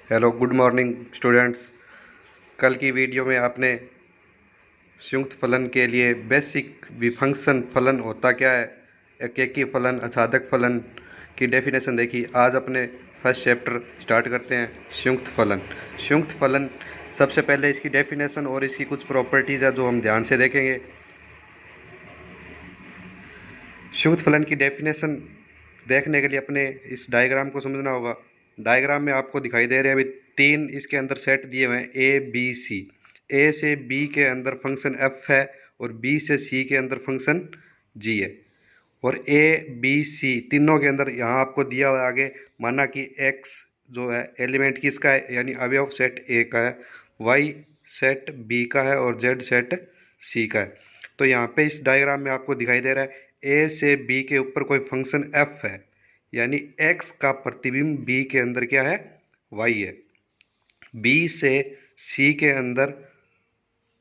Hello, good morning students. कल की video में आपने संयुक्त फलन के लिए बेसिक विफंक्शन फलन होता क्या है, एकेकी फलन, असाधक फलन की डेफिनेशन देखी। आज अपने फर्स्ट चैप्टर स्टार्ट करते हैं, संयुक्त फलन। संयुक्त फलन, सबसे पहले इसकी डेफिनेशन और इसकी कुछ प्रॉपर्टीज़ है जो हम ध्यान से देखेंगे। संयुक्त फलन की डेफिनेशन देखने के लिए अपने इस डायग्राम को समझना होगा। डायग्राम में आपको दिखाई दे रहे हैं अभी तीन इसके अंदर सेट दिए हुए हैं, ए बी सी। ए से बी के अंदर फंक्शन एफ है और बी से सी के अंदर फंक्शन जी है। और ए बी सी तीनों के अंदर यहाँ आपको दिया हुआ है आगे, माना कि एक्स जो है एलिमेंट किसका है, यानी अवयव सेट ए का है, वाई सेट बी का है और जेड सेट सी का है। तो यहाँ पे इस डायग्राम में आपको दिखाई दे रहा है ए से बी के ऊपर कोई फंक्शन एफ है, यानी एक्स का प्रतिबिंब बी के अंदर क्या है, वाई है। बी से सी के अंदर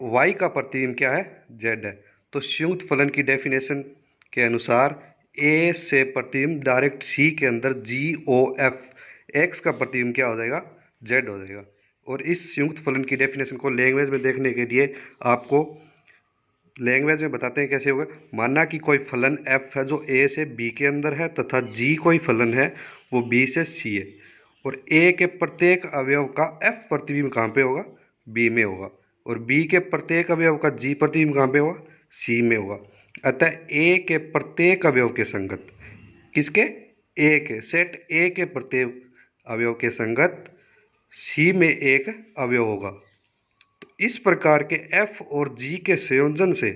वाई का प्रतिबिंब क्या है, जेड है। तो संयुक्त फलन की डेफिनेशन के अनुसार ए से प्रतिबिंब डायरेक्ट सी के अंदर जी ओ एफ, एक्स का प्रतिबिंब क्या हो जाएगा, जेड हो जाएगा। और इस संयुक्त फलन की डेफिनेशन को लैंग्वेज में देखने के लिए आपको लैंग्वेज में बताते हैं कैसे होगा। माना कि कोई फलन f है जो a से b के अंदर है तथा g कोई फलन है वो b से c है, और a के प्रत्येक अवयव का f प्रतिबिंब कहाँ पे होगा, b में होगा, और b के प्रत्येक अवयव का g प्रतिबिंब कहाँ पे होगा, c में होगा। अतः a के प्रत्येक अवयव के संगत, किसके, a के, सेट a के प्रत्येक अवयव के संगत c में एक अवयव होगा। इस प्रकार के f और g के संयोजन से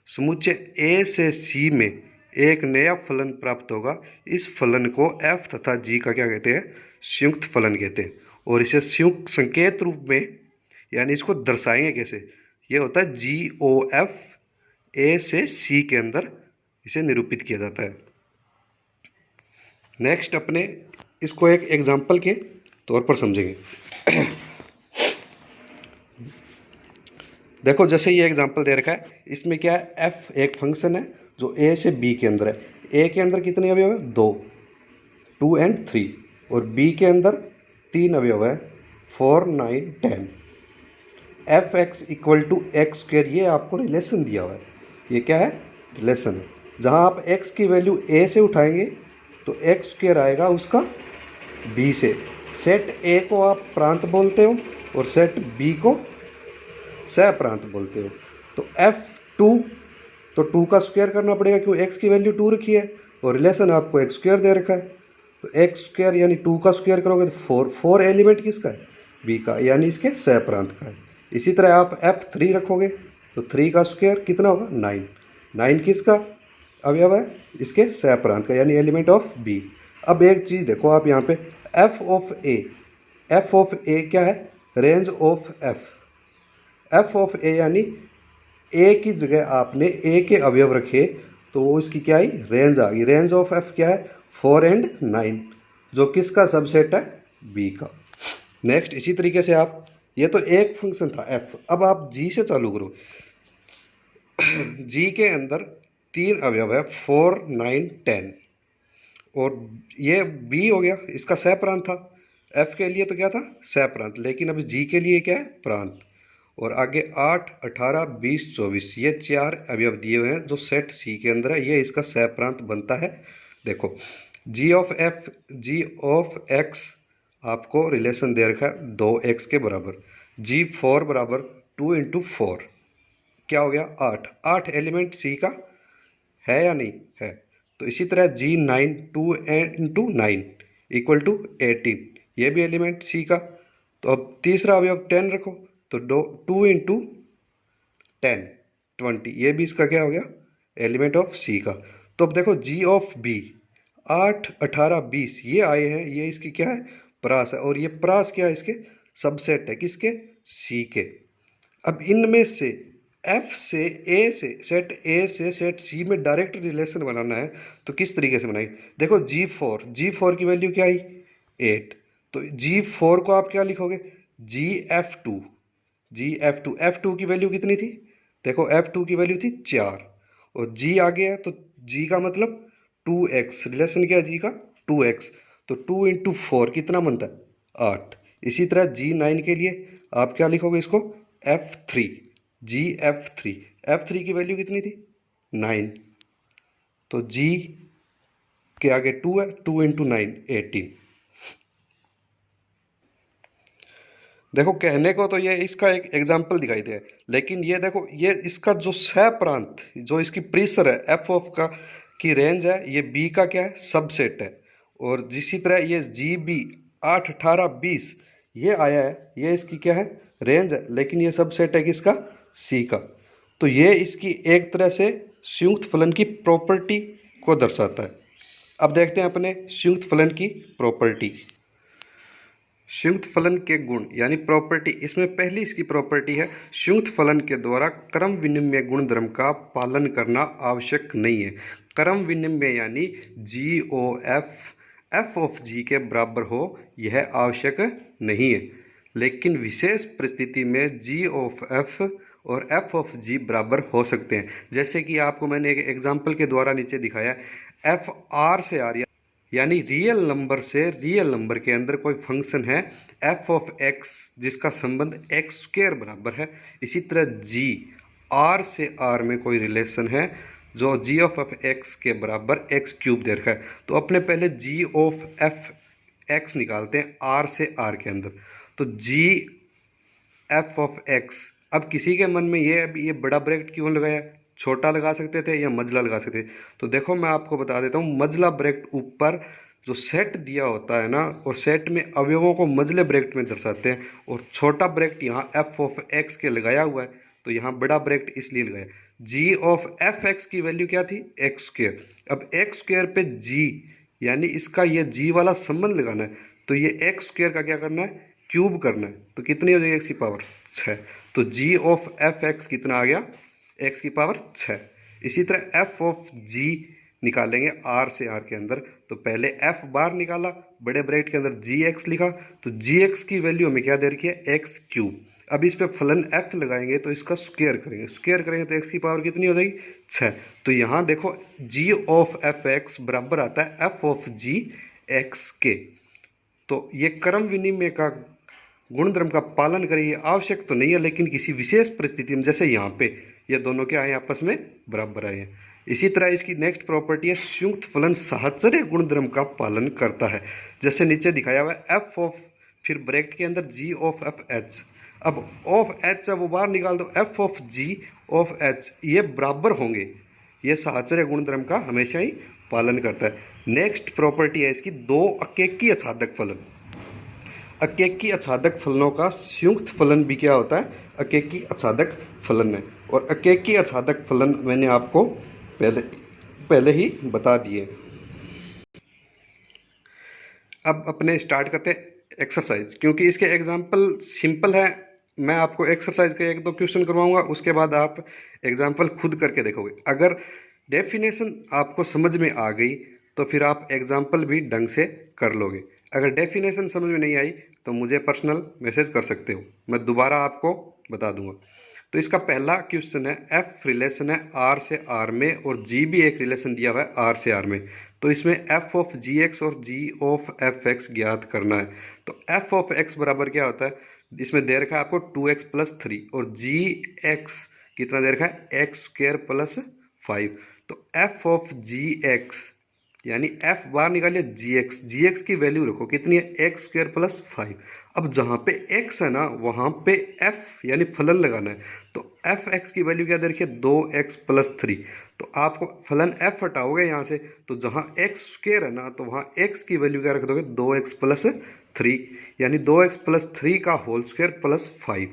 समुच्चय a से c में एक नया फलन प्राप्त होगा। इस फलन को f तथा g का क्या कहते हैं, संयुक्त फलन कहते हैं। और इसे संयुक्त संकेत रूप में, यानी इसको दर्शाएंगे कैसे, ये होता है जी ओ एफ, a से c के अंदर इसे निरूपित किया जाता है। नेक्स्ट अपने इसको एक एग्जाम्पल के तौर पर समझेंगे। देखो जैसे ये एग्जांपल दे रखा है, इसमें क्या है, f एक फंक्शन है जो a से b के अंदर है। a के अंदर कितने अवयव है, दो, 2 and 3, और b के अंदर 3 अवयव है, 4, 9, 10। F x equal to x square, ये आपको रिलेशन दिया हुआ है, ये क्या है, रिलेशन है। जहाँ आप x की वैल्यू a से उठाएंगे तो एक्स स्क्वेयर आएगा उसका b से। सेट a को आप प्रांत बोलते हो और सेट b को सह प्रांत बोलते हो। तो F2, तो 2 का स्क्वायर करना पड़ेगा क्यों, x की वैल्यू 2 रखी है और रिलेशन आपको x स्क्वायर दे रखा है। तो x स्क्वायर यानी 2 का स्क्वायर करोगे तो 4 एलिमेंट किसका है, b का, यानी इसके सह प्रांत का है। इसी तरह आप F3 रखोगे तो 3 का स्क्वायर कितना होगा, 9, 9 किसका अवयव है, इसके सह प्रांत का, यानी एलिमेंट ऑफ b। अब एक चीज़ देखो आप यहाँ पे, f ऑफ a क्या है, range of f of a, यानी a की जगह आपने a के अवयव रखे तो वो इसकी क्या आई, रेंज आ गई। रेंज ऑफ f क्या है, 4 and 9, जो किसका सबसेट है, b का। नेक्स्ट इसी तरीके से आप, ये तो एक फंक्शन था f, अब आप g से चालू करो। g के अंदर 3 अवयव है, 4, 9, 10, और ये b हो गया, इसका सह प्रांत था। f के लिए तो क्या था, सह प्रांत, लेकिन अब g के लिए क्या है, प्रांत। और आगे 8, 18, 20, 24, ये 4 अवयव दिए हुए हैं जो सेट सी के अंदर है, ये इसका सह प्रांत बनता है। देखो जी ऑफ एक्स आपको रिलेशन दे रखा है 2x के बराबर, G4 बराबर 2 × 4, क्या हो गया, 8 एलिमेंट सी का है या नहीं है। तो इसी तरह G9 2 × 9 इक्वल टू 18, ये भी एलिमेंट सी का। तो अब तीसरा अवयव 10 रखो तो 2 × 10, 20, ये भी इसका क्या हो गया, एलिमेंट ऑफ सी का। तो अब देखो जी ऑफ बी, 8, 18, 20 ये आए हैं, ये इसकी क्या है, प्रास है, और ये प्रास क्या है, इसके सबसेट है, किसके, सी के। अब इनमें से एफ से ए से, सेट ए से सेट सी में डायरेक्ट रिलेशन बनाना है तो किस तरीके से बनाएंगे। देखो G4 की वैल्यू क्या आई, 8, तो G4 को आप क्या लिखोगे, F2 की वैल्यू कितनी थी, देखो F2 की वैल्यू थी 4, और G आ गया तो G का मतलब 2x, रिलेशन क्या है G का, 2x, तो 2 × 4 कितना बनता है, 8, इसी तरह G9 के लिए आप क्या लिखोगे इसको, F3, GF3, F3 की वैल्यू कितनी थी 9, तो G के आगे 2 है, 2 इंटू 9 18। देखो कहने को तो ये इसका एक एग्जाम्पल दिखाई दे, लेकिन ये देखो ये इसका जो सह प्रांत, जो इसकी प्रीसर है एफ ऑफ का की रेंज है, ये बी का क्या है सबसेट है। और जिसी तरह ये जी बी 8 18 20 ये आया है, ये इसकी क्या है रेंज है, लेकिन ये सबसेट है किसका, सी का। तो ये इसकी एक तरह से संयुक्त फलन की प्रॉपर्टी को दर्शाता है। अब देखते हैं अपने संयुक्त फलन की प्रॉपर्टी। संयुक्त फलन के गुण यानी प्रॉपर्टी, इसमें पहली इसकी प्रॉपर्टी है संयुक्त फलन के द्वारा क्रम विनिमय गुणधर्म का पालन करना आवश्यक नहीं है। क्रम विनिमय यानी जी ओ एफ ऑफ जी के बराबर हो यह आवश्यक नहीं है, लेकिन विशेष परिस्थिति में जी ऑफ एफ और एफ ऑफ जी बराबर हो सकते हैं। जैसे कि आपको मैंने एक एग्जाम्पल के द्वारा नीचे दिखाया, एफ आर से आर यानी रियल नंबर से रियल नंबर के अंदर कोई फंक्शन है एफ ऑफ एक्स जिसका संबंध एक्स स्क्वायर बराबर है। इसी तरह जी आर से आर में कोई रिलेशन है जो जी ऑफ एफ एक्स के बराबर एक्स क्यूब दे रखा है। तो अपने पहले जी ऑफ एफ एक्स निकालते हैं आर से आर के अंदर। तो जी एफ ऑफ एक्स, अब किसी के मन में ये बड़ा ब्रैकेट क्यों लगाया, छोटा लगा सकते थे या मजला लगा सकते थे। तो देखो मैं आपको बता देता हूँ, मजला ब्रैकेट ऊपर जो सेट दिया होता है ना, और सेट में अवयवों को मजले ब्रैकेट में दर्शाते हैं, और छोटा ब्रैकेट यहाँ एफ ऑफ एक्स के लगाया हुआ है, तो यहाँ बड़ा ब्रैकेट इसलिए लगाया। जी ऑफ एफ एक्स की वैल्यू क्या थी एक्स स्क्वायर। अब एक्स स्क्वायर पे जी यानी इसका ये जी वाला संबंध लगाना है, तो ये एक्स स्क्वायर का क्या करना है क्यूब करना है, तो कितनी हो जाएगी एक्स की पावर 6। तो जी ऑफ एफ एक्स कितना आ गया एक्स की पावर 6। इसी तरह एफ ऑफ जी निकालेंगे आर से आर के अंदर, तो पहले एफ बार निकाला, बड़े ब्रैकेट के अंदर जी एक्स लिखा, तो जी एक्स की वैल्यू हमें क्या दे रखी है एक्स क्यूब। अब इस पे फलन एफ लगाएंगे तो इसका स्क्वायर करेंगे, स्क्वायर करेंगे तो एक्स की पावर कितनी हो जाएगी 6। तो यहाँ देखो जी ऑफ एफ एक्स बराबर आता है एफ ऑफ जी एक्स के। तो ये क्रम विनिमय का गुणधर्म का पालन करे ये आवश्यक तो नहीं है, लेकिन किसी विशेष परिस्थिति में जैसे यहाँ पे ये दोनों क्या आए आपस में बराबर आए हैं। इसी तरह इसकी नेक्स्ट प्रॉपर्टी है संयुक्त फलन साहचर्य गुणधर्म का पालन करता है। जैसे नीचे दिखाया हुआ है एफ ऑफ फिर ब्रैकेट के अंदर जी ऑफ एफ एच। अब ऑफ एच अब वो बाहर निकाल दो, f of g of h ये बराबर होंगे, ये साहचर्य गुणधर्म का हमेशा ही पालन करता है। नेक्स्ट प्रॉपर्टी है इसकी दो अकेकी अछादक फलन। अकेकी अछादक फलनों का संयुक्त फलन भी क्या होता है अकेकी अछादक फलन है, और अकेकी अछादक फलन मैंने आपको पहले ही बता दिए। अब अपने स्टार्ट करते हैं एक्सरसाइज, क्योंकि इसके एग्जाम्पल सिंपल है। मैं आपको एक्सरसाइज के 1-2 क्वेश्चन करवाऊंगा, उसके बाद आप एग्जाम्पल खुद करके देखोगे। अगर डेफिनेशन आपको समझ में आ गई तो फिर आप एग्जाम्पल भी ढंग से कर लोगे। अगर डेफिनेशन समझ में नहीं आई तो मुझे पर्सनल मैसेज कर सकते हो, मैं दोबारा आपको बता दूंगा। तो इसका पहला क्वेश्चन है एफ रिलेशन है आर से आर में, और जी भी एक रिलेशन दिया हुआ है आर से आर में। तो इसमें एफ ऑफ जी एक्स और जी ऑफ एफ एक्स ज्ञात करना है। तो एफ ऑफ एक्स बराबर क्या होता है, इसमें दे रखा है आपको 2x + 3, और जी एक्स कितना दे रखा है एक्स स्क्वायर प्लस 5। तो एफ ऑफ जी एक्स यानी एफ बाहर निकालिए जी एक्स की वैल्यू रखो कितनी है एक्स स्क्वायर प्लस 5। अब जहाँ पे x है ना वहाँ पे f यानी फलन लगाना है। तो एफ एक्स की वैल्यू क्या दे रखी है 2x + 3। तो आपको फलन f हटाओगे यहाँ से, तो जहाँ एक्स स्क्वायर है ना तो वहाँ x की वैल्यू क्या रख दोगे 2x + 3, यानी 2x + 3 का होल स्क्वायर प्लस 5।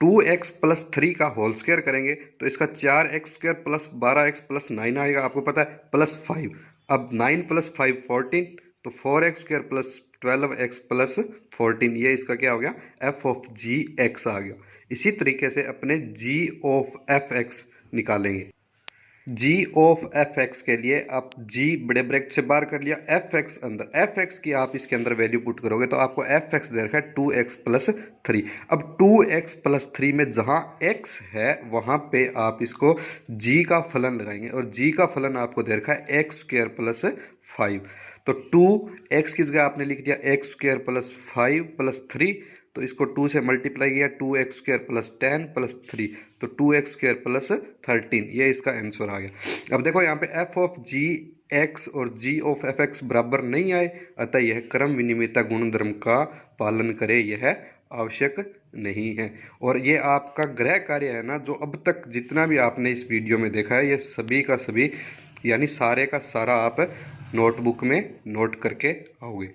2x + 3 का होल स्क्वायर करेंगे तो इसका 4x² + 12x + 9 आएगा, आपको पता है प्लस 5। अब 9 + 5 14, तो 4x² + 12x + 14, ये इसका क्या हो गया एफ ऑफ जी एक्स आ गया। इसी तरीके से अपने जी ऑफ एफ एक्स निकालेंगे। जी ऑफ एफ एक्स के लिए आप जी बड़े ब्रैकेट से बाहर कर लिया, एफ एक्स अंदर, एफ एक्स की आप इसके अंदर वैल्यू पुट करोगे तो आपको एफ एक्स दे रखा है 2x + 3। अब 2x + 3 में जहाँ x है वहाँ पे आप इसको g का फलन लगाएंगे, और g का फलन आपको दे रखा है x² + 5। तो 2x की जगह आपने लिख दिया एक्स स्क्वायर प्लस 5 प्लस 3, तो इसको 2 से मल्टीप्लाई किया 2x स्क्वायर प्लस 10 प्लस 3, तो 2x स्क्वायर प्लस 13, ये इसका आंसर आ गया। अब देखो यहाँ पे f ऑफ जी एक्स और g ऑफ एफ एक्स बराबर नहीं आए, अतः यह क्रम विनिमयता गुणधर्म का पालन करे, यह आवश्यक नहीं है। और ये आपका गृह कार्य है ना, जो अब तक जितना भी आपने इस वीडियो में देखा है, ये सभी का सभी यानी सारे का सारा आप नोटबुक में नोट करके आओगे।